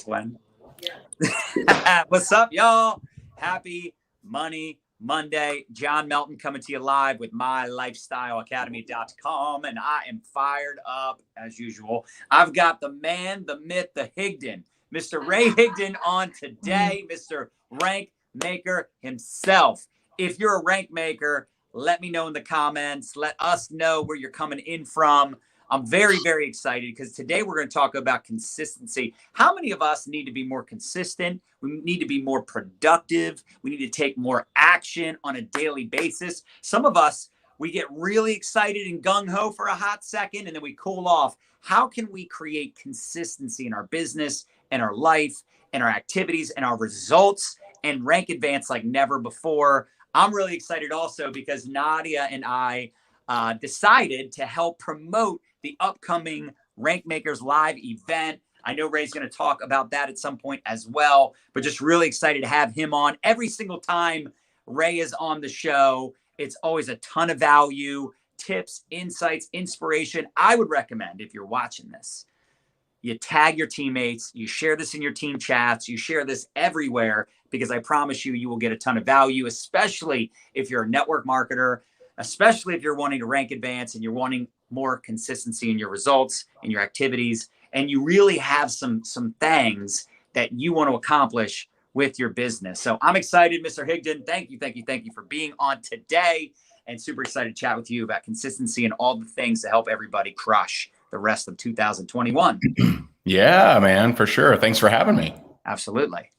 When? What's up, y'all? Happy Money Monday. John Melton coming to you live with mylifestyleacademy.com, and I am fired up as usual. I've got the man, the myth, the Higdon, Mr. Ray Higdon on today, Mr. Rank Maker himself. If you're a rank maker, let me know in the comments. Let us know where you're coming in from. I'm very, very excited because today we're going to talk about consistency. How many of us need to be more consistent? We need to be more productive. We need to take more action on a daily basis. Some of us, we get really excited and gung-ho for a hot second, and then we cool off. How can we create consistency in our business and our life and our activities and our results and rank advance like never before? I'm really excited also because Nadya and I decided to help promote the upcoming Rank Makers Live event. I know Ray's going to talk about that at some point as well, but just really excited to have him on. Every single time Ray is on the show, it's always a ton of value, tips, insights, inspiration. I would recommend, if you're watching this, you tag your teammates, you share this in your team chats, you share this everywhere, because I promise you, you will get a ton of value, especially if you're a network marketer, especially if you're wanting to rank advance and you're wanting more consistency in your results and your activities, and you really have some things that you want to accomplish with your business. So I'm excited, Mr. Higdon. Thank you for being on today, and super excited to chat with you about consistency and all the things to help everybody crush the rest of 2021. Yeah, man, for sure. Thanks for having me. Absolutely.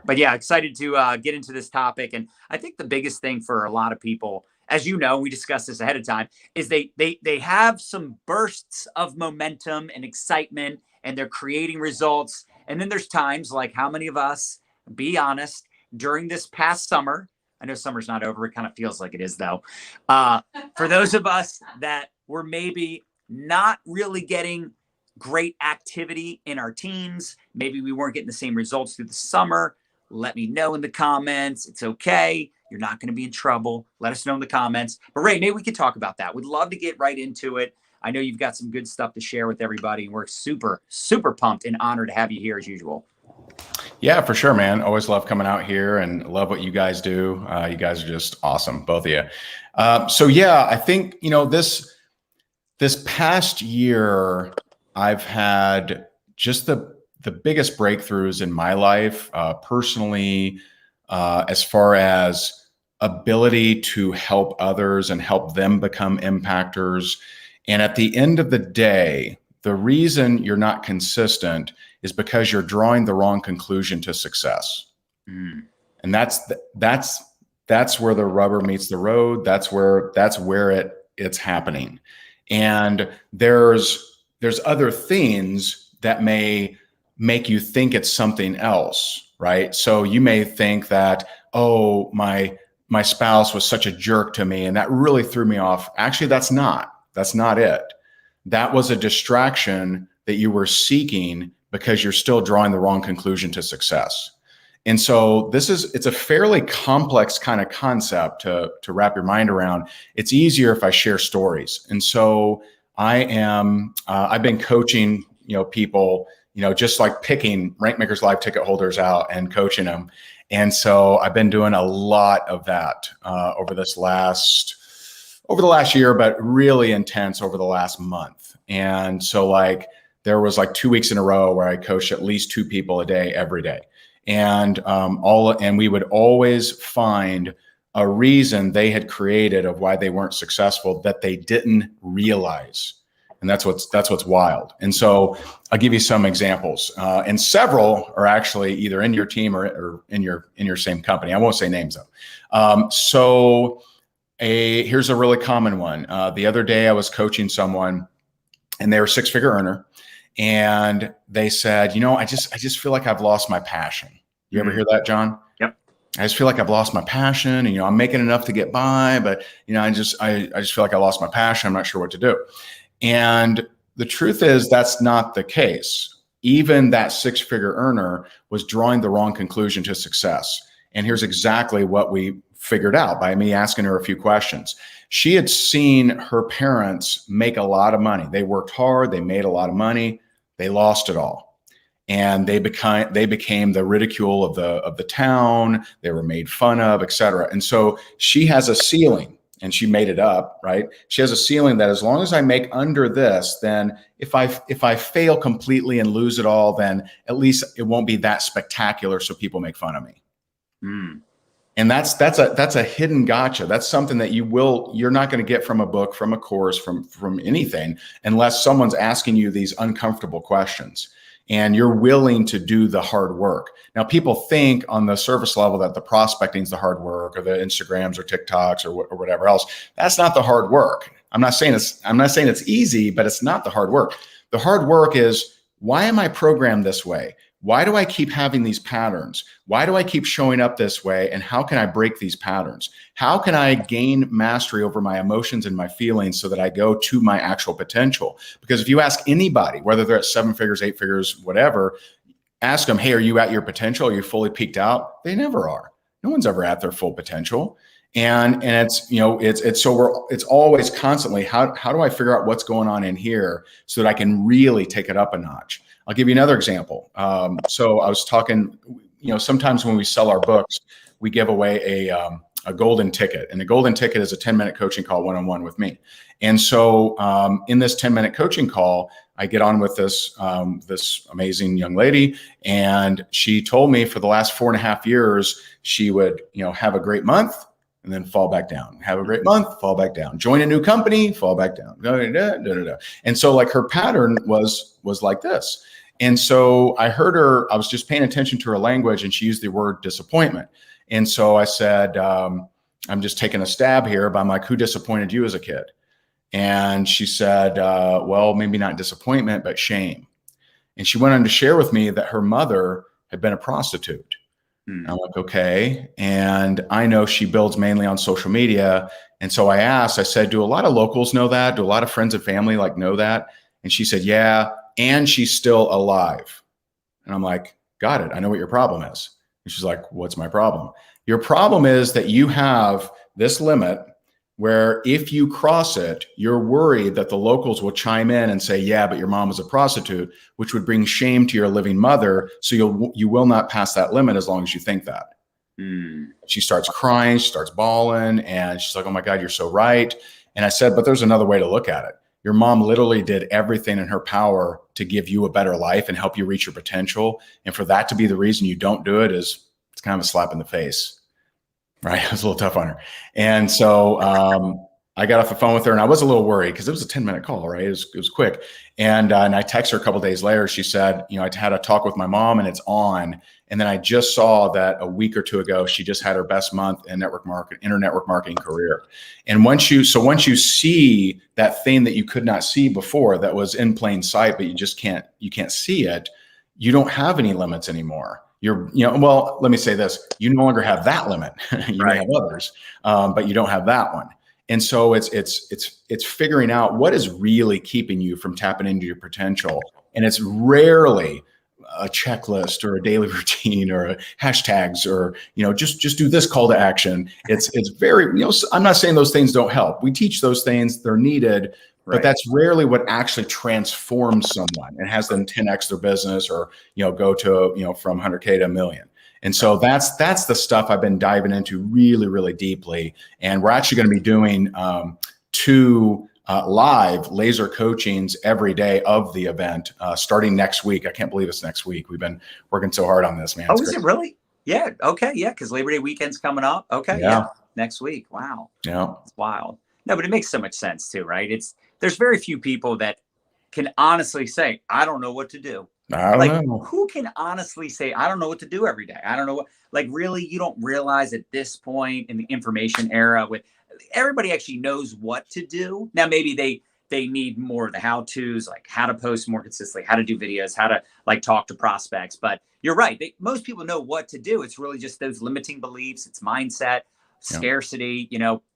But yeah, excited to get into this topic. And I think the biggest thing for a lot of people, as you know, we discussed this ahead of time, is they have some bursts of momentum and excitement, and they're creating results. And then there's times like how many of us, be honest, during this past summer, I know summer's not over, it kind of feels like it is though. For those of us that were maybe not really getting great activity in our teams, maybe we weren't getting the same results through the summer, let me know in the comments. It's okay. You're not going to be in trouble. Let us know in the comments. But Ray, maybe we could talk about that. We'd love to get right into it. I know you've got some good stuff to share with everybody, and we're super, super pumped and honored to have you here as usual. Yeah, for sure, man. Always love coming out here and love what you guys do. You guys are just awesome, both of you. So yeah, I think, this past year, I've had just the biggest breakthroughs in my life, personally, as far as ability to help others and help them become impactors. And at the end of the day, the reason you're not consistent is because you're drawing the wrong conclusion to success. And that's where the rubber meets the road. That's where it's happening. And there's other things that may make you think it's something else, right? So you may think that, oh, my spouse was such a jerk to me and that really threw me off. Actually, that's not it. That was a distraction that you were seeking because you're still drawing the wrong conclusion to success. And so it's a fairly complex kind of concept to wrap your mind around. It's easier if I share stories. And so I've been coaching, people, just like picking Rank Makers Live ticket holders out and coaching them. And so I've been doing a lot of that over the last year, but really intense over the last month. And so there was 2 weeks in a row where I coached at least 2 people a day, every day. And we would always find a reason they had created of why they weren't successful that they didn't realize. And that's what's wild. And so I'll give you some examples. And several are actually either in your team or in your same company. I won't say names though. Here's a really common one. The other day I was coaching someone and they were a 6-figure earner. And they said, I just feel like I've lost my passion. You ever hear that, John? Yep. I just feel like I've lost my passion, and I'm making enough to get by, but I just feel like I lost my passion. I'm not sure what to do. And the truth is that's not the case. Even that 6-figure earner was drawing the wrong conclusion to success. And here's exactly what we figured out by me asking her a few questions. She had seen her parents make a lot of money. They worked hard, they made a lot of money, they lost it all. and they became the ridicule of the town. They were made fun of, etc. And so she has a ceiling, and she made it up, right? She has a ceiling that as long as I make under this, then if I fail completely and lose it all, then at least it won't be that spectacular, so people make fun of me. And that's a hidden gotcha. That's something that you're not going to get from a book, from a course, from anything, unless someone's asking you these uncomfortable questions and you're willing to do the hard work. Now, people think on the surface level that the prospecting is the hard work, or the Instagrams or TikToks or whatever else. That's not the hard work. I'm not saying it's easy, but it's not the hard work. The hard work is, why am I programmed this way? Why do I keep having these patterns? Why do I keep showing up this way? And how can I break these patterns? How can I gain mastery over my emotions and my feelings so that I go to my actual potential? Because if you ask anybody, whether they're at 7 figures, 8 figures, whatever, ask them, hey, are you at your potential? Are you fully peaked out? They never are. No one's ever at their full potential. And it's, it's always constantly, how do I figure out what's going on in here so that I can really take it up a notch? I'll give you another example. So I was talking, sometimes when we sell our books, we give away a golden ticket, and the golden ticket is a 10-minute coaching call one-on-one with me. And so in this 10-minute coaching call, I get on with this amazing young lady, and she told me for the last 4.5 years, she would, have a great month and then fall back down, have a great month, fall back down, join a new company, fall back down. And so like her pattern was like this. And so I heard her, I was just paying attention to her language, and she used the word disappointment. And so I said, I'm just taking a stab here, but I'm like, who disappointed you as a kid? And she said, well, maybe not disappointment, but shame. And she went on to share with me that her mother had been a prostitute. I'm like, okay. And I know she builds mainly on social media. And so I said, do a lot of locals know that? Do a lot of friends and family know that? And she said, yeah. And she's still alive. And I'm like, got it. I know what your problem is. And she's like, what's my problem? Your problem is that you have this limit where if you cross it, you're worried that the locals will chime in and say, yeah, but your mom was a prostitute, which would bring shame to your living mother. So you will not pass that limit as long as you think that. She starts crying, she starts bawling, and she's like, oh my God, you're so right. And I said, but there's another way to look at it. Your mom literally did everything in her power to give you a better life and help you reach your potential. And for that to be the reason you don't do it it's kind of a slap in the face. Right. It was a little tough on her. And so I got off the phone with her, and I was a little worried because it was a 10-minute call, right? It was quick. And I texted her a couple of days later. She said, I had a talk with my mom, and it's on. And then I just saw that a week or two ago, she just had her best month in network marketing career. And once you see that thing that you could not see before, that was in plain sight, but you can't see it, you don't have any limits anymore. Well, let me say this, you no longer have that limit. You may have others, but you don't have that one. And so it's figuring out what is really keeping you from tapping into your potential. And it's rarely a checklist or a daily routine or hashtags or, just do this call to action. It's very, I'm not saying those things don't help. We teach those things, they're needed, but that's rarely what actually transforms someone and has them 10x their business or, go to, from 100K to $1 million. And so that's the stuff I've been diving into really, really deeply. And we're actually going to be doing 2 live laser coachings every day of the event starting next week. I can't believe it's next week. We've been working so hard on this, man. Oh, is it really? Yeah. Okay. Yeah. Because Labor Day weekend's coming up. Okay. Yeah. Next week. Wow. Yeah. It's wild. No, but it makes so much sense too, right? There's very few people that can honestly say, I don't know what to do. I don't know. Who can honestly say, I don't know what to do every day? I don't know what, really, you don't realize at this point in the information era with everybody actually knows what to do. Now, maybe they need more of the how-tos, like how to post more consistently, how to do videos, how to talk to prospects. But you're right. Most people know what to do. It's really just those limiting beliefs. It's mindset, scarcity,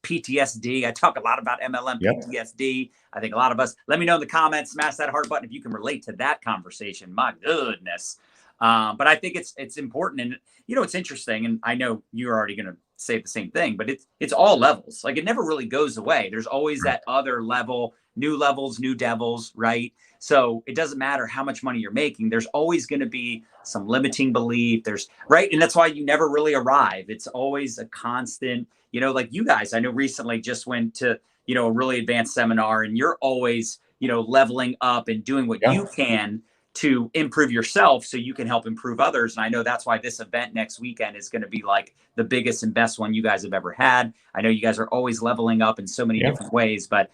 PTSD. I talk a lot about MLM, PTSD. I think a lot of us, let me know in the comments, smash that heart button if you can relate to that conversation. My goodness. But I think it's important. And, it's interesting. And I know you're already going to say the same thing, but it's all levels. It never really goes away. There's always that other level new levels, new devils, right? So it doesn't matter how much money you're making. There's always going to be some limiting belief. There's right. And that's why you never really arrive. It's always a constant, like you guys, I know recently just went to, a really advanced seminar, and you're always, leveling up and doing what you can to improve yourself so you can help improve others. And I know that's why this event next weekend is going to be like the biggest and best one you guys have ever had. I know you guys are always leveling up in so many different ways, but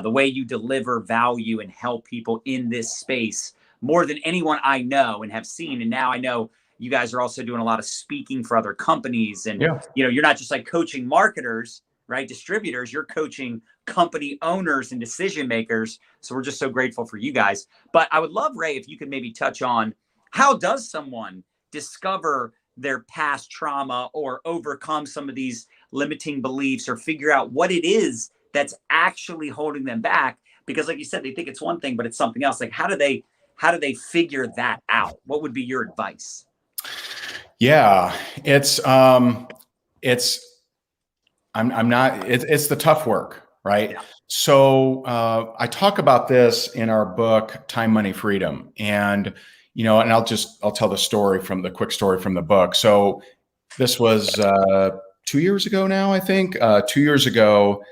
the way you deliver value and help people in this space more than anyone I know and have seen. And now I know you guys are also doing a lot of speaking for other companies, and you're not just like coaching marketers, right? Distributors, you're coaching company owners and decision makers. So we're just so grateful for you guys. But I would love, Ray, if you could maybe touch on how does someone discover their past trauma or overcome some of these limiting beliefs or figure out what it is that's actually holding them back? Because like you said, they think it's one thing, but it's something else. Like how do they figure that out? What would be your advice? Yeah, it's the tough work, right? Yeah. So I talk about this in our book, Time, Money, Freedom. And, and I'll tell the quick story from the book. So this was 2 years ago now, I think, 2 years ago,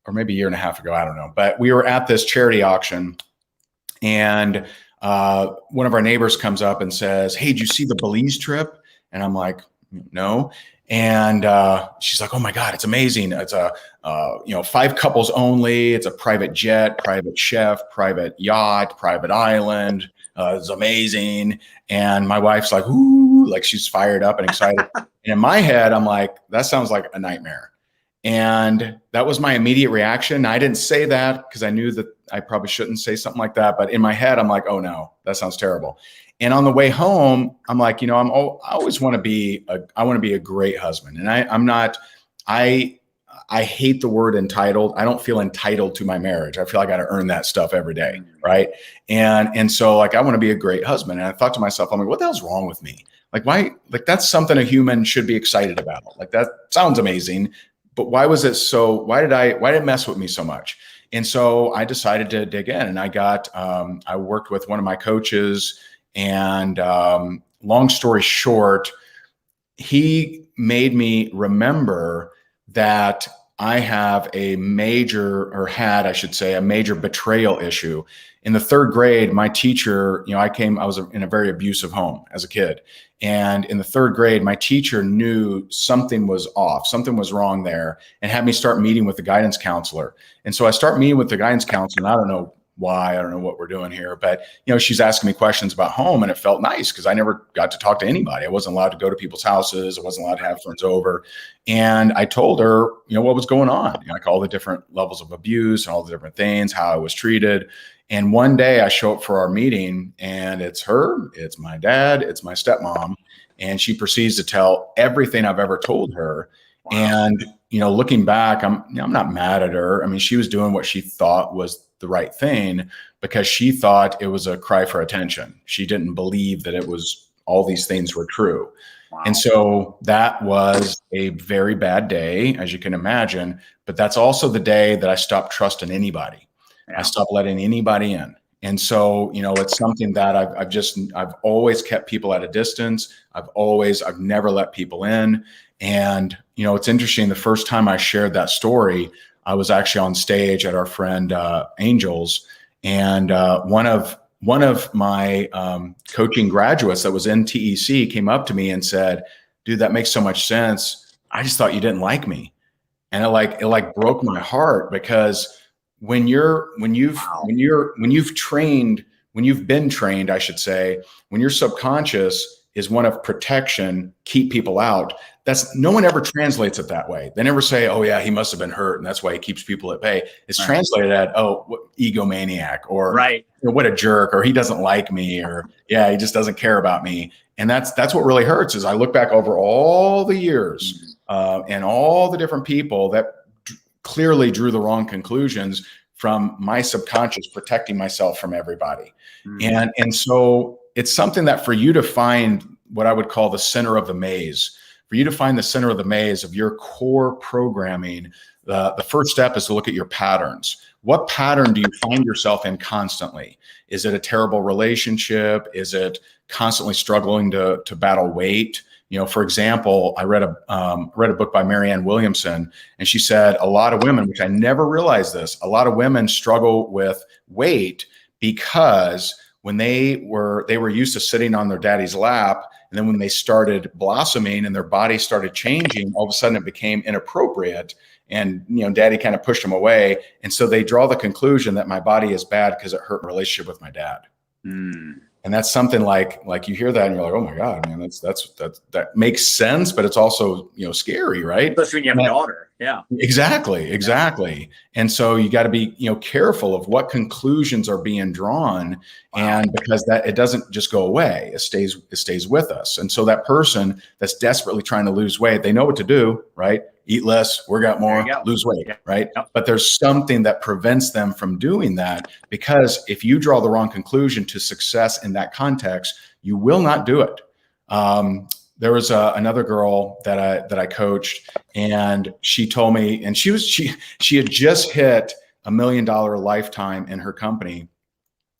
or maybe a year and a half ago, I don't know. But we were at this charity auction, and one of our neighbors comes up and says, "Hey, did you see the Belize trip?" And I'm like, "No." And she's like, "Oh my God, it's amazing. It's a 5 couples only. It's a private jet, private chef, private yacht, private island. It's amazing." And my wife's like, "Ooh," like she's fired up and excited. And in my head, I'm like, that sounds like a nightmare. And that was my immediate reaction. I didn't say that because I knew that I probably shouldn't say something like that. But in my head, I'm like, "Oh no, that sounds terrible." And on the way home, I'm like, I always want to be a great husband. And I hate the word entitled. I don't feel entitled to my marriage. I feel like I got to earn that stuff every day. Right. And so like, I want to be a great husband. And I thought to myself, I'm like, what the hell's wrong with me? Like, why, like, that's something a human should be excited about. Like, that sounds amazing, but why did it mess with me so much? And so I decided to dig in, and I worked with one of my coaches. And long story short, he made me remember that I had a major betrayal issue. In the 3rd grade, my teacher, I was in a very abusive home as a kid. And in the 3rd grade, my teacher knew something was off, something was wrong there, and had me start meeting with the guidance counselor. And so I start meeting with the guidance counselor, and I don't know why, I don't know what we're doing here, but she's asking me questions about home, and it felt nice because I never got to talk to anybody. I wasn't allowed to go to people's houses. I wasn't allowed to have friends over. And I told her, what was going on, like all the different levels of abuse and all the different things, how I was treated. And one day I show up for our meeting, and it's her, it's my dad, it's my stepmom. And she proceeds to tell everything I've ever told her. Wow. And, looking back, I'm not mad at her. I mean, she was doing what she thought was the right thing because she thought it was a cry for attention. She didn't believe that all these things were true. Wow. And so that was a very bad day, as you can imagine, but that's also the day that I stopped trusting anybody. Yeah. I stopped letting anybody in. And so, it's something that I've always kept people at a distance. I've never let people in. And, it's interesting. The first time I shared that story, I was actually on stage at our friend Angel's, and one of my coaching graduates that was in TEC came up to me and said, "Dude, that makes so much sense. I just thought you didn't like me." And it broke my heart because when you've been trained, I should say, when your subconscious is one of protection, keep people out. No one ever translates it that way. They never say, "Oh yeah, he must have been hurt, and that's why he keeps people at bay." It's translated at, "Oh, what egomaniac," or right, "What a jerk," or "He doesn't like me," or "Yeah, he just doesn't care about me." And that's what really hurts. Is I look back over all the years and all the different people that clearly drew the wrong conclusions from my subconscious protecting myself from everybody. And so it's something that for you to find what I would call the center of the maze, for you to find the center of the maze of your core programming, the first step is to look at your patterns. What pattern do you find yourself in constantly? Is it a terrible relationship? Is it constantly struggling to battle weight? For example, I read a book by Marianne Williamson, and she said a lot of women, which I never realized this, a lot of women struggle with weight because when they were used to sitting on their daddy's lap, and then when they started blossoming and their body started changing, all of a sudden it became inappropriate. And, daddy kind of pushed them away. And so they draw the conclusion that my body is bad because it hurt my relationship with my dad. Mm. And that's something like you hear that and you're like, oh my God, man, that makes sense, but it's also, scary, right? Especially when you have a daughter. Yeah. Exactly. And so you got to be, careful of what conclusions are being drawn. Wow. And because it doesn't just go away, it stays with us. And so that person that's desperately trying to lose weight, they know what to do, right? Eat less, work out more, lose weight, right? Yep. But there's something that prevents them from doing that, because if you draw the wrong conclusion to success in that context, you will not do it. There was another girl that I coached, and she told me, and she had just hit $1 million lifetime in her company.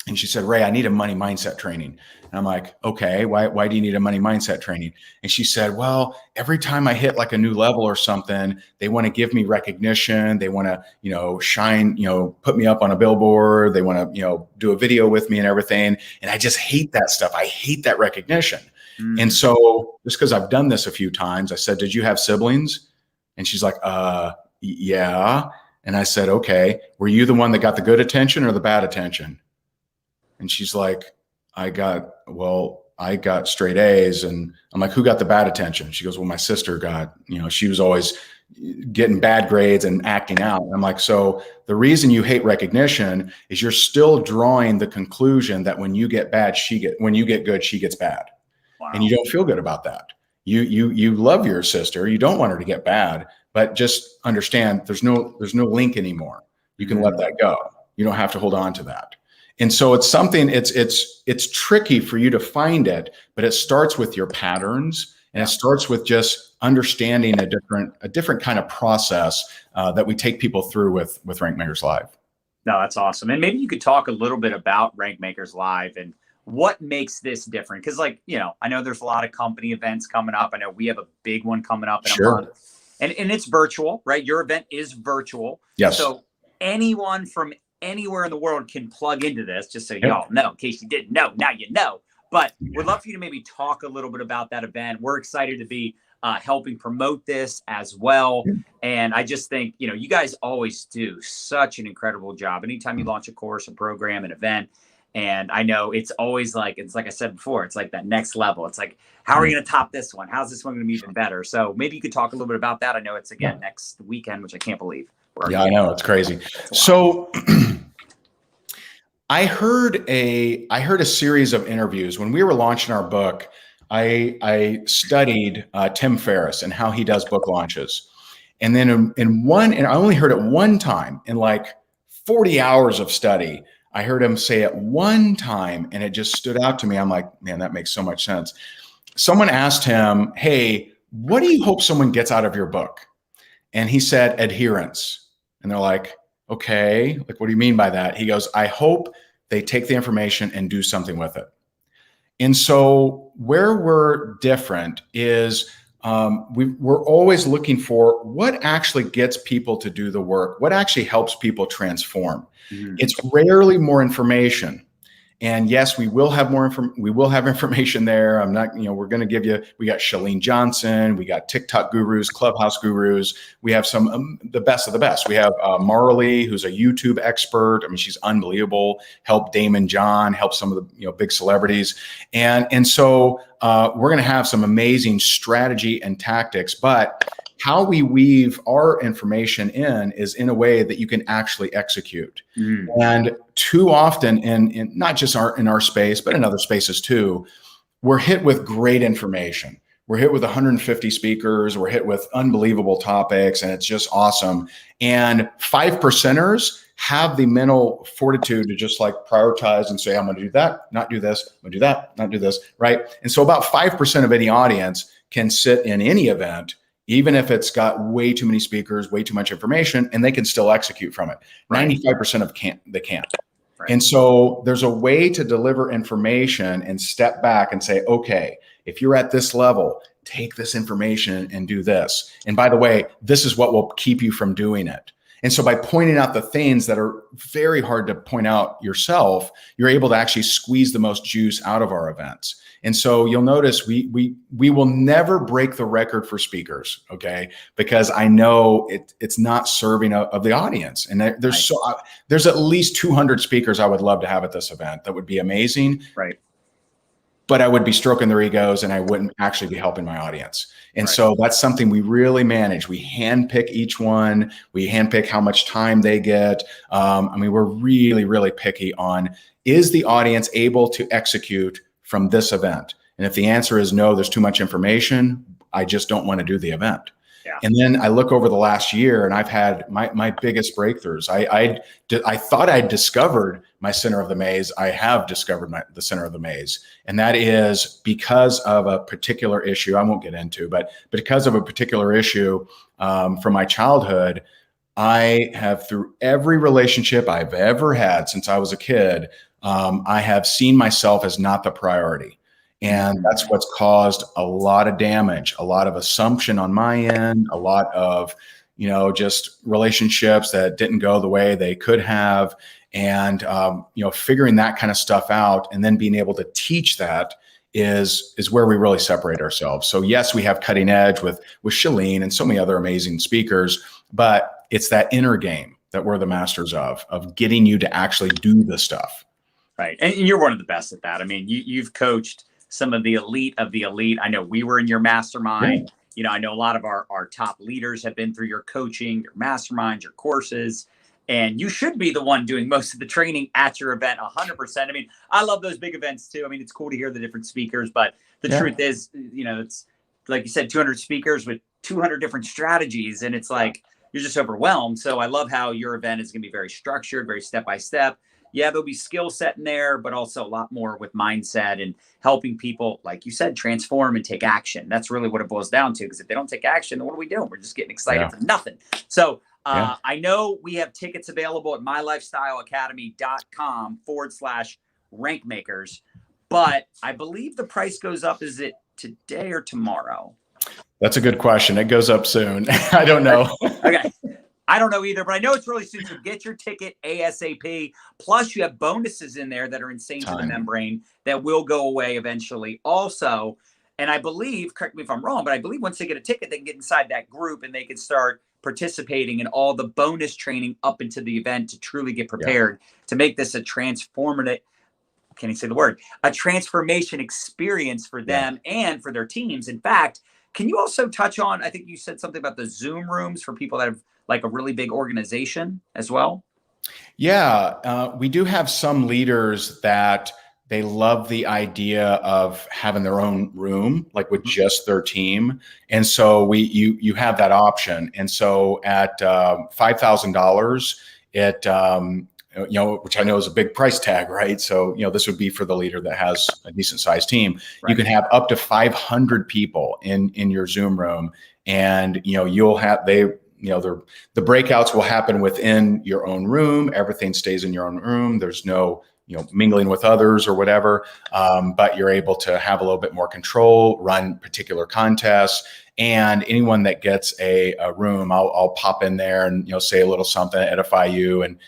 And she said, Ray, I need a money mindset training. And I'm like, okay, why do you need a money mindset training? And she said, well, every time I hit like a new level or something, they want to give me recognition. They want to, shine, put me up on a billboard. They want to, do a video with me and everything. And I just hate that stuff. I hate that recognition. Mm. And so just because I've done this a few times, I said, did you have siblings? And she's like, yeah. And I said, okay, were you the one that got the good attention or the bad attention? And she's like, I got straight A's. And I'm like, who got the bad attention? She goes, well, my sister got, she was always getting bad grades and acting out. And I'm like, so the reason you hate recognition is you're still drawing the conclusion that when you get bad, when you get good, she gets bad. Wow. And you don't feel good about that. You love your sister. You don't want her to get bad, but just understand there's no link anymore. You can let that go. You don't have to hold on to that. And so it's something, it's tricky for you to find it, but it starts with your patterns, and it starts with just understanding a different kind of process that we take people through with Rank Makers Live. No, that's awesome. And maybe you could talk a little bit about Rank Makers Live and what makes this different. Because I know there's a lot of company events coming up. I know we have a big one coming up in a month. And it's virtual, right? Your event is virtual. Yes. So anyone from anywhere in the world can plug into this, just so y'all know, in case you didn't know, now you know. But we'd love for you to maybe talk a little bit about that event. We're excited to be helping promote this as well. And I just think, you guys always do such an incredible job. Anytime you launch a course, a program, an event, and I know it's always like I said before, it's like that next level. It's like, how are we going to top this one? How's this one going to be even better? So maybe you could talk a little bit about that. I know it's again next weekend, which I can't believe. Yeah, I know. It's crazy. So I heard a series of interviews when we were launching our book. I studied Tim Ferriss and how he does book launches. And then and I only heard it one time in like 40 hours of study. I heard him say it one time, and it just stood out to me. I'm like, man, that makes so much sense. Someone asked him, hey, what do you hope someone gets out of your book? And he said, adherence. And they're like, okay, like, what do you mean by that? He goes, I hope they take the information and do something with it. And so where we're different is we're always looking for what actually gets people to do the work, what actually helps people transform. Mm-hmm. It's rarely more information. And yes, we will have information there. I'm not, we're going to give you, we got Chalene Johnson, we got TikTok gurus, Clubhouse gurus. We have some, the best of the best. We have Marley, who's a YouTube expert. I mean, she's unbelievable. Help Damon John, help some of the, big celebrities. And so we're going to have some amazing strategy and tactics, but how we weave our information is in a way that you can actually execute. Mm. And too often in not just in our space, but in other spaces too, we're hit with great information. We're hit with 150 speakers. We're hit with unbelievable topics, and it's just awesome. And 5%ers have the mental fortitude to just like prioritize and say, I'm going to do that, not do this, I'm going to do that, not do this, right? And so about 5% of any audience can sit in any event, even if it's got way too many speakers, way too much information, and they can still execute from it. Right. 95% of they can't. Right. And so there's a way to deliver information and step back and say, okay, if you're at this level, take this information and do this. And by the way, this is what will keep you from doing it. And so by pointing out the things that are very hard to point out yourself, you're able to actually squeeze the most juice out of our events. And so you'll notice we will never break the record for speakers, okay? Because I know it's not serving of the audience. And there's at least 200 speakers I would love to have at this event. That would be amazing. Right. But I would be stroking their egos and I wouldn't actually be helping my audience. And so that's something we really manage. We handpick each one. We handpick how much time they get. I mean, we're really, really picky on, is the audience able to execute from this event? And if the answer is no, there's too much information, I just don't want to do the event. Yeah. And then I look over the last year and I've had my biggest breakthroughs. I thought I'd discovered my center of the maze. I have discovered the center of the maze. And that is because of a particular issue I won't get into, but because of a particular issue from my childhood, I have, through every relationship I've ever had since I was a kid, I have seen myself as not the priority. And that's what's caused a lot of damage, a lot of assumption on my end, a lot of, just relationships that didn't go the way they could have. And, figuring that kind of stuff out and then being able to teach that is where we really separate ourselves. So yes, we have Cutting Edge with Shalene and so many other amazing speakers, but it's that inner game that we're the masters of getting you to actually do the stuff. Right. And you're one of the best at that. I mean, you've coached some of the elite of the elite. I know we were in your mastermind. Yeah. I know a lot of our top leaders have been through your coaching, your masterminds, your courses, and you should be the one doing most of the training at your event 100%. I mean, I love those big events too. I mean, it's cool to hear the different speakers, but the truth is, it's like you said, 200 speakers with 200 different strategies. And it's like, you're just overwhelmed. So I love how your event is going to be very structured, very step-by-step. Yeah, there'll be skill set in there, but also a lot more with mindset and helping people, like you said, transform and take action. That's really what it boils down to. Because if they don't take action, then what are we doing? We're just getting excited for nothing. So I know we have tickets available at mylifestyleacademy.com/rankmakers, but I believe the price goes up. Is it today or tomorrow? That's a good question. It goes up soon. I don't know. Okay. I don't know either, but I know it's really soon. So get your ticket ASAP. Plus, you have bonuses in there that are insane to the membrane that will go away eventually. Also, and I believe, correct me if I'm wrong, but I believe once they get a ticket, they can get inside that group and they can start participating in all the bonus training up into the event to truly get prepared to make this a transformative. Can you say the word? A transformation experience for them and for their teams. In fact, can you also touch on, I think you said something about the Zoom rooms for people that have like a really big organization as well? Yeah, we do have some leaders that they love the idea of having their own room, like with just their team. And so you have that option. And so at $5,000, it, which I know is a big price tag, right? So, this would be for the leader that has a decent sized team. Right. You can have up to 500 people in your Zoom room, and, you'll have, the breakouts will happen within your own room. Everything stays in your own room. There's no, mingling with others or whatever. But you're able to have a little bit more control, run particular contests, and anyone that gets a room, I'll pop in there and, say a little something, edify you and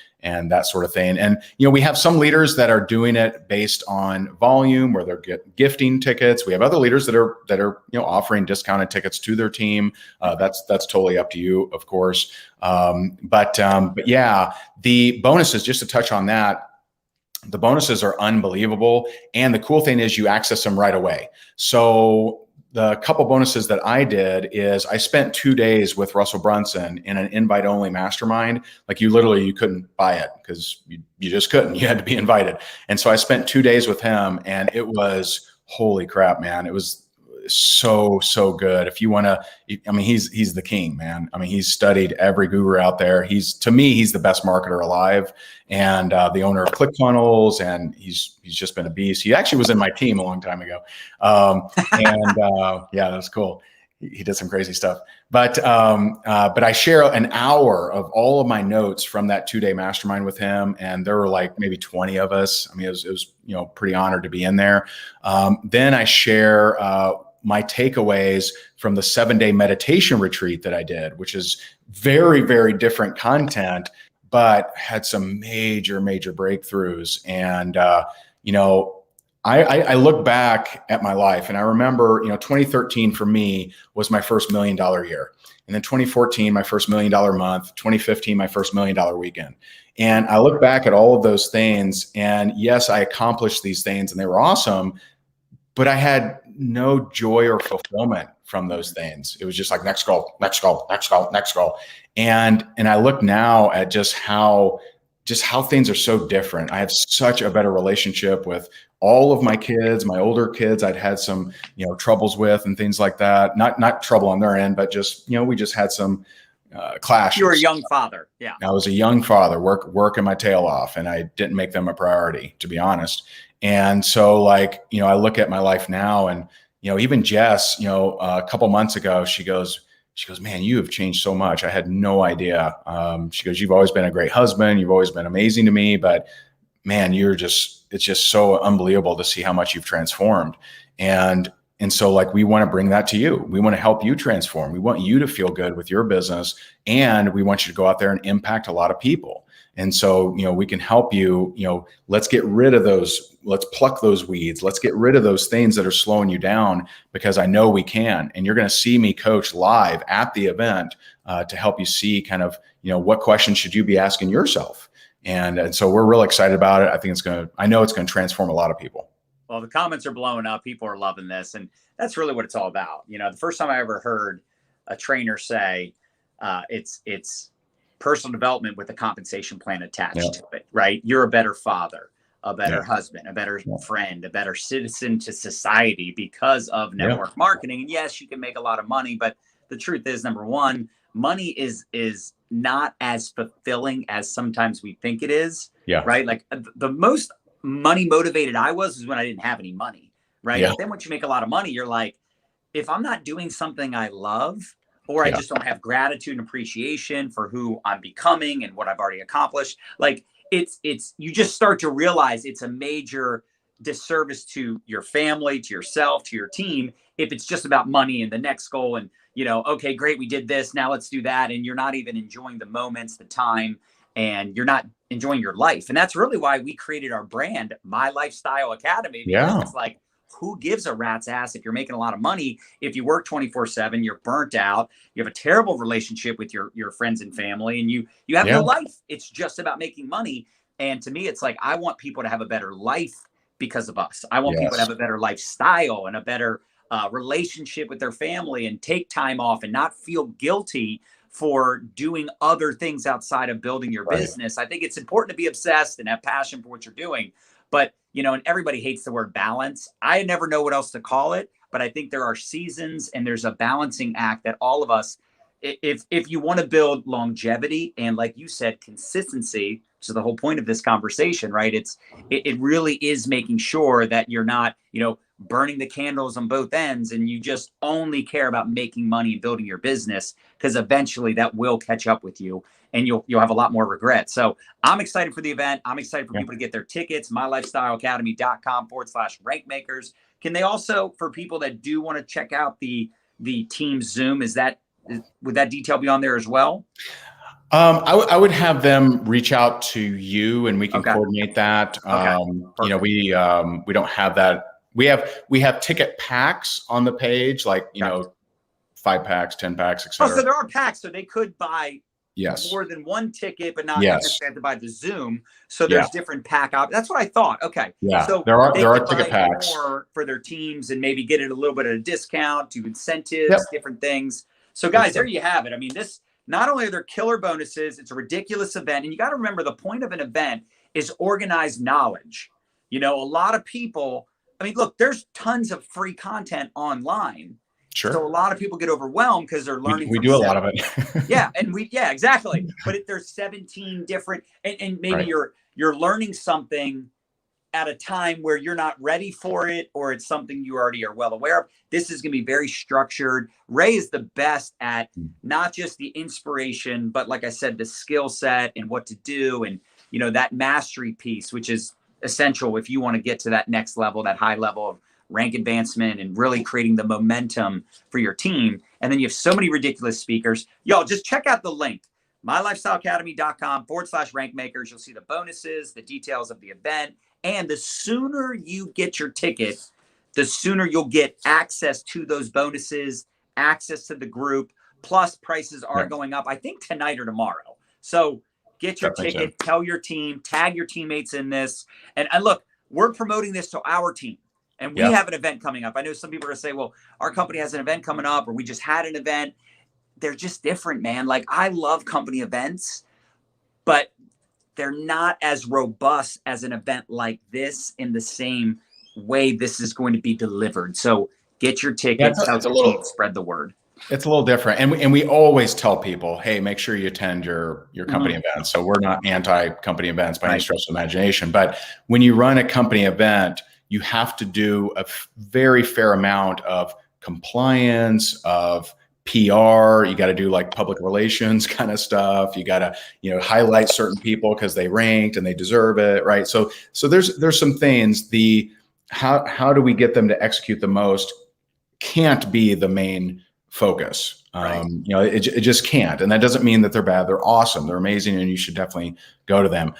that sort of thing. And, we have some leaders that are doing it based on volume, where they're gifting tickets. We have other leaders that are offering discounted tickets to their team. That's totally up to you, of course. But yeah, the bonuses, just to touch on that, the bonuses are unbelievable. And the cool thing is you access them right away. So the couple bonuses that I did is I spent 2 days with Russell Brunson in an invite only mastermind. Like you couldn't buy it because you just couldn't, you had to be invited. And so I spent 2 days with him, and it was, holy crap, man. It was so good. If you want to, I mean, he's the king, man. I mean, he's studied every guru out there. To me, he's the best marketer alive, and the owner of ClickFunnels, and he's just been a beast. He actually was in my team a long time ago, yeah, that was cool. He did some crazy stuff, but I share an hour of all of my notes from that 2-day mastermind with him, and there were like maybe 20 of us. I mean, it was pretty honored to be in there. Then I share my takeaways from the 7-day meditation retreat that I did, which is very, very different content, but had some major breakthroughs. And I look back at my life and I remember, 2013 for me was my first $1 million year. And then 2014, my first $1 million month, 2015, my first $1 million weekend. And I look back at all of those things, and yes, I accomplished these things and they were awesome, but I had no joy or fulfillment from those things. It was just like next goal. And I look now at just how things are so different. I have such a better relationship with all of my kids, my older kids I'd had some, troubles with and things like that. Not trouble on their end, but just, we just had some clashes. You were a young father. Yeah. I was a young father working my tail off, and I didn't make them a priority, to be honest. And so I look at my life now, and, even Jess, a couple months ago, she goes, man, you have changed so much. I had no idea. She goes, you've always been a great husband. You've always been amazing to me, but man, it's just so unbelievable to see how much you've transformed. And so we want to bring that to you. We want to help you transform. We want you to feel good with your business, and we want you to go out there and impact a lot of people. And so, we can help you, let's get rid of those, let's pluck those weeds. Let's get rid of those things that are slowing you down, because I know we can. And you're going to see me coach live at the event to help you see kind of, what questions should you be asking yourself. And so we're really excited about it. I know it's going to transform a lot of people. Well, the comments are blowing up. People are loving this. And that's really what it's all about. The first time I ever heard a trainer say it's personal development with a compensation plan attached to it, right? You're a better father, a better husband, a better friend, a better citizen to society because of network marketing. And yes, you can make a lot of money, but the truth is, number one, money is not as fulfilling as sometimes we think it is. Yeah. Right. Like the most money motivated I was when I didn't have any money. Right. Yeah. But then once you make a lot of money, you're like, if I'm not doing something I love, or I just don't have gratitude and appreciation for who I'm becoming and what I've already accomplished, like it's you just start to realize it's a major disservice to your family, to yourself, to your team, if it's just about money and the next goal and, okay, great, we did this, now let's do that. And you're not even enjoying the moments, the time, and you're not enjoying your life. And that's really why we created our brand, My Lifestyle Academy, because it's like, who gives a rat's ass if you're making a lot of money? If you work 24/7, you're burnt out, you have a terrible relationship with your friends and family, and you have no life. It's just about making money. And to me, it's like, I want people to have a better life because of us. I want people to have a better lifestyle and a better relationship with their family, and take time off and not feel guilty for doing other things outside of building your business. I think it's important to be obsessed and have passion for what you're doing. But, and everybody hates the word balance. I never know what else to call it, but I think there are seasons and there's a balancing act that all of us, if you want to build longevity and, like you said, consistency, so the whole point of this conversation, right? It really is making sure that you're not, burning the candles on both ends, and you just only care about making money and building your business, because eventually that will catch up with you and you'll have a lot more regret. So I'm excited for the event. I'm excited for people to get their tickets, mylifestyleacademy.com/rankmakers. Can they also, for people that do want to check out the team Zoom, would that detail be on there as well? I would have them reach out to you, and we can coordinate that. We don't have that. We have ticket packs on the page, like 5 packs, 10 packs, etc. Oh, so there are packs, so they could buy more than one ticket, but not necessarily to buy the Zoom. So there's different pack out. That's what I thought. Okay. Yeah. So there are ticket packs more for their teams, and maybe get it a little bit of a discount, to incentives, different things. So guys, there you have it. I mean, this, not only are there killer bonuses, it's a ridiculous event. And you got to remember, the point of an event is organized knowledge. A lot of people I mean, look, there's tons of free content online. Sure. So a lot of people get overwhelmed because they're learning. We do a lot of it. Yeah. And yeah, exactly. But if there's 17 different, and maybe you're learning something at a time where you're not ready for it, or it's something you already are well aware of. This is going to be very structured. Ray is the best at not just the inspiration, but like I said, the skill set and what to do. And, that mastery piece, which is essential if you want to get to that next level, that high level of rank advancement and really creating the momentum for your team. And then you have so many ridiculous speakers. Y'all just check out the link, mylifestyleacademy.com/rankmakers. You'll see the bonuses, the details of the event. And the sooner you get your ticket, the sooner you'll get access to those bonuses, access to the group, plus prices are going up, I think tonight or tomorrow. So get your ticket, tell your team, tag your teammates in this. And look, we're promoting this to our team. And we have an event coming up. I know some people are going to say, well, our company has an event coming up, or we just had an event. They're just different, man. Like, I love company events, but they're not as robust as an event like this in the same way this is going to be delivered. So get your tickets, spread the word. It's a little different. And we always tell people, hey, make sure you attend your company events. So we're not anti-company events by any stretch of imagination. But when you run a company event, you have to do a very fair amount of compliance, of PR. You got to do like public relations kind of stuff. You got to, highlight certain people because they ranked and they deserve it, right? So there's some things. How do we get them to execute the most can't be the main focus. It just can't. And that doesn't mean that they're bad. They're awesome. They're amazing. And you should definitely go to them.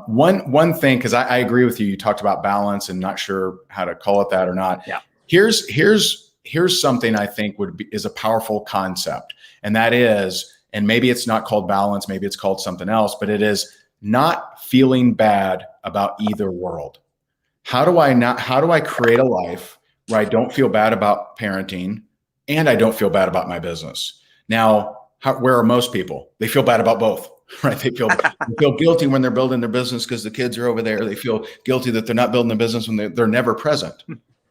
One thing, because I agree with you, you talked about balance and not sure how to call it that or not. Yeah. Here's something I think is a powerful concept. And that is, and maybe it's not called balance, maybe it's called something else, but it is not feeling bad about either world. How do I create a life where I don't feel bad about parenting and I don't feel bad about my business? Now, where are most people? They feel bad about both, right? They feel guilty when they're building their business because the kids are over there. They feel guilty that they're not building the business when they're never present.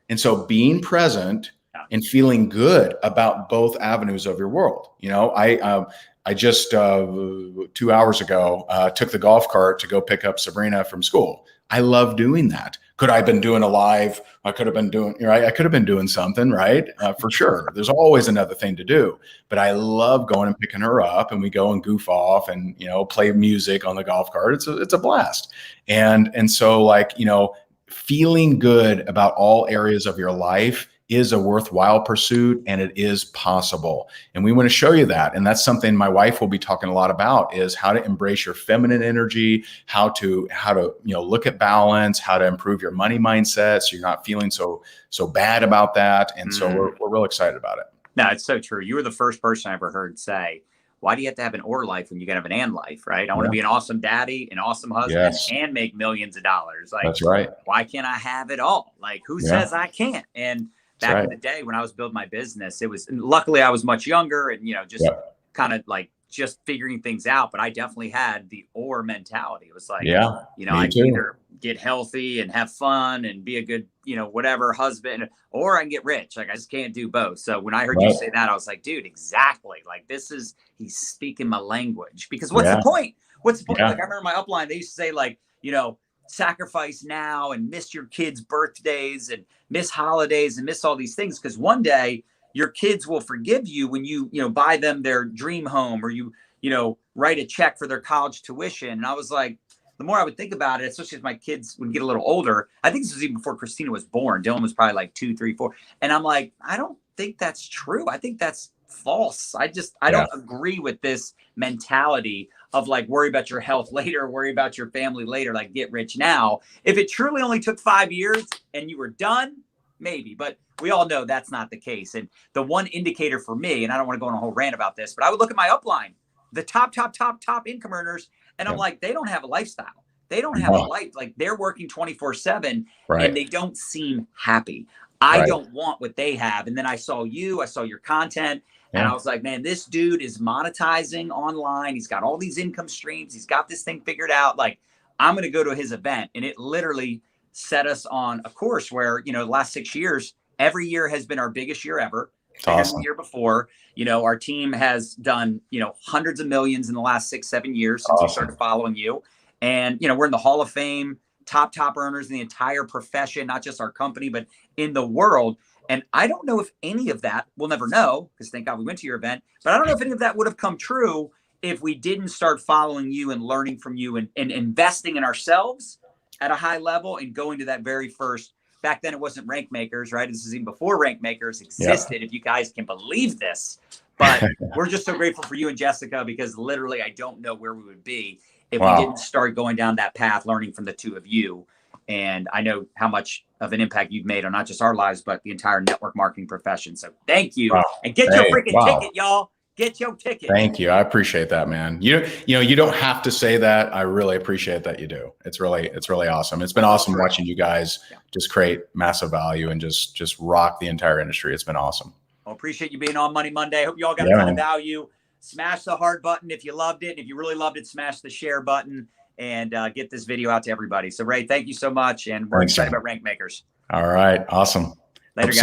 And so being present and feeling good about both avenues of your world. I just 2 hours ago took the golf cart to go pick up Sabrina from school. I love doing that. Could I have been doing a live? I could have been doing, I could have been doing something, right? For sure. There's always another thing to do, but I love going and picking her up, and we go and goof off and, play music on the golf cart. It's a blast. And so feeling good about all areas of your life is a worthwhile pursuit, and it is possible. And we want to show you that. And that's something my wife will be talking a lot about, is how to embrace your feminine energy, how to look at balance, how to improve your money mindset so you're not feeling so bad about that. And so we're real excited about it. No, it's so true. You were the first person I ever heard say, why do you have to have an or life when you can have an and life, right? I want to be an awesome daddy, an awesome husband, and make millions of dollars. Like, that's right. Why can't I have it all? Like, who says I can't? And back in the day when I was building my business, luckily I was much younger and, kind of like just figuring things out. But I definitely had the or mentality. It was like, I can either get healthy and have fun and be a good, whatever husband, or I can get rich. Like, I just can't do both. So when I heard you say that, I was like, dude, exactly. Like, he's speaking my language, because what's the point? What's the point? Like, I remember my upline, they used to say like, sacrifice now and miss your kids' birthdays and miss holidays and miss all these things, because one day your kids will forgive you when you buy them their dream home, or you write a check for their college tuition. And I was like, the more I would think about it, especially as my kids would get a little older, I think this was even before Christina was born. Dylan was probably like 2, 3, 4. And I'm like, I don't think that's true. I think that's false. I don't agree with this mentality of like, worry about your health later, worry about your family later, like get rich now. If it truly only took 5 years and you were done, maybe, but we all know that's not the case. And the one indicator for me, and I don't want to go on a whole rant about this, but I would look at my upline, the top income earners, and I'm like, they don't have a lifestyle. They don't have a life. Like, they're working 24/7 and they don't seem happy. I don't want what they have. And then I saw your content. And I was like, man, this dude is monetizing online. He's got all these income streams. He's got this thing figured out. Like, I'm going to go to his event. And it literally set us on a course where, the last 6 years, every year has been our biggest year ever. It's awesome. The year before, our team has done, hundreds of millions in the last 6-7 years since we started following you. And, we're in the Hall of Fame, top earners in the entire profession, not just our company, but in the world. And I don't know if any of that, we'll never know, because thank God we went to your event, but I don't know if any of that would have come true if we didn't start following you and learning from you and investing in ourselves at a high level and going to that very first. Back then it wasn't Rank Makers, right? This is even before Rank Makers existed, if you guys can believe this. But we're just so grateful for you and Jessica, because literally I don't know where we would be if we didn't start going down that path, learning from the two of you. And I know how much of an impact you've made on not just our lives, but the entire network marketing profession. So thank you. And get your freaking ticket, y'all. Get your ticket. Thank you. I appreciate that, man. You don't have to say that. I really appreciate that you do. It's really awesome. It's been awesome watching you guys just create massive value and just rock the entire industry. It's been awesome. Well, appreciate you being on Money Monday. Hope you all got a ton of value. Smash the heart button if you loved it. If you really loved it, smash the share button and get this video out to everybody. So Ray, thank you so much. And we're excited about Rank Makers. All right. Awesome. Later, guys.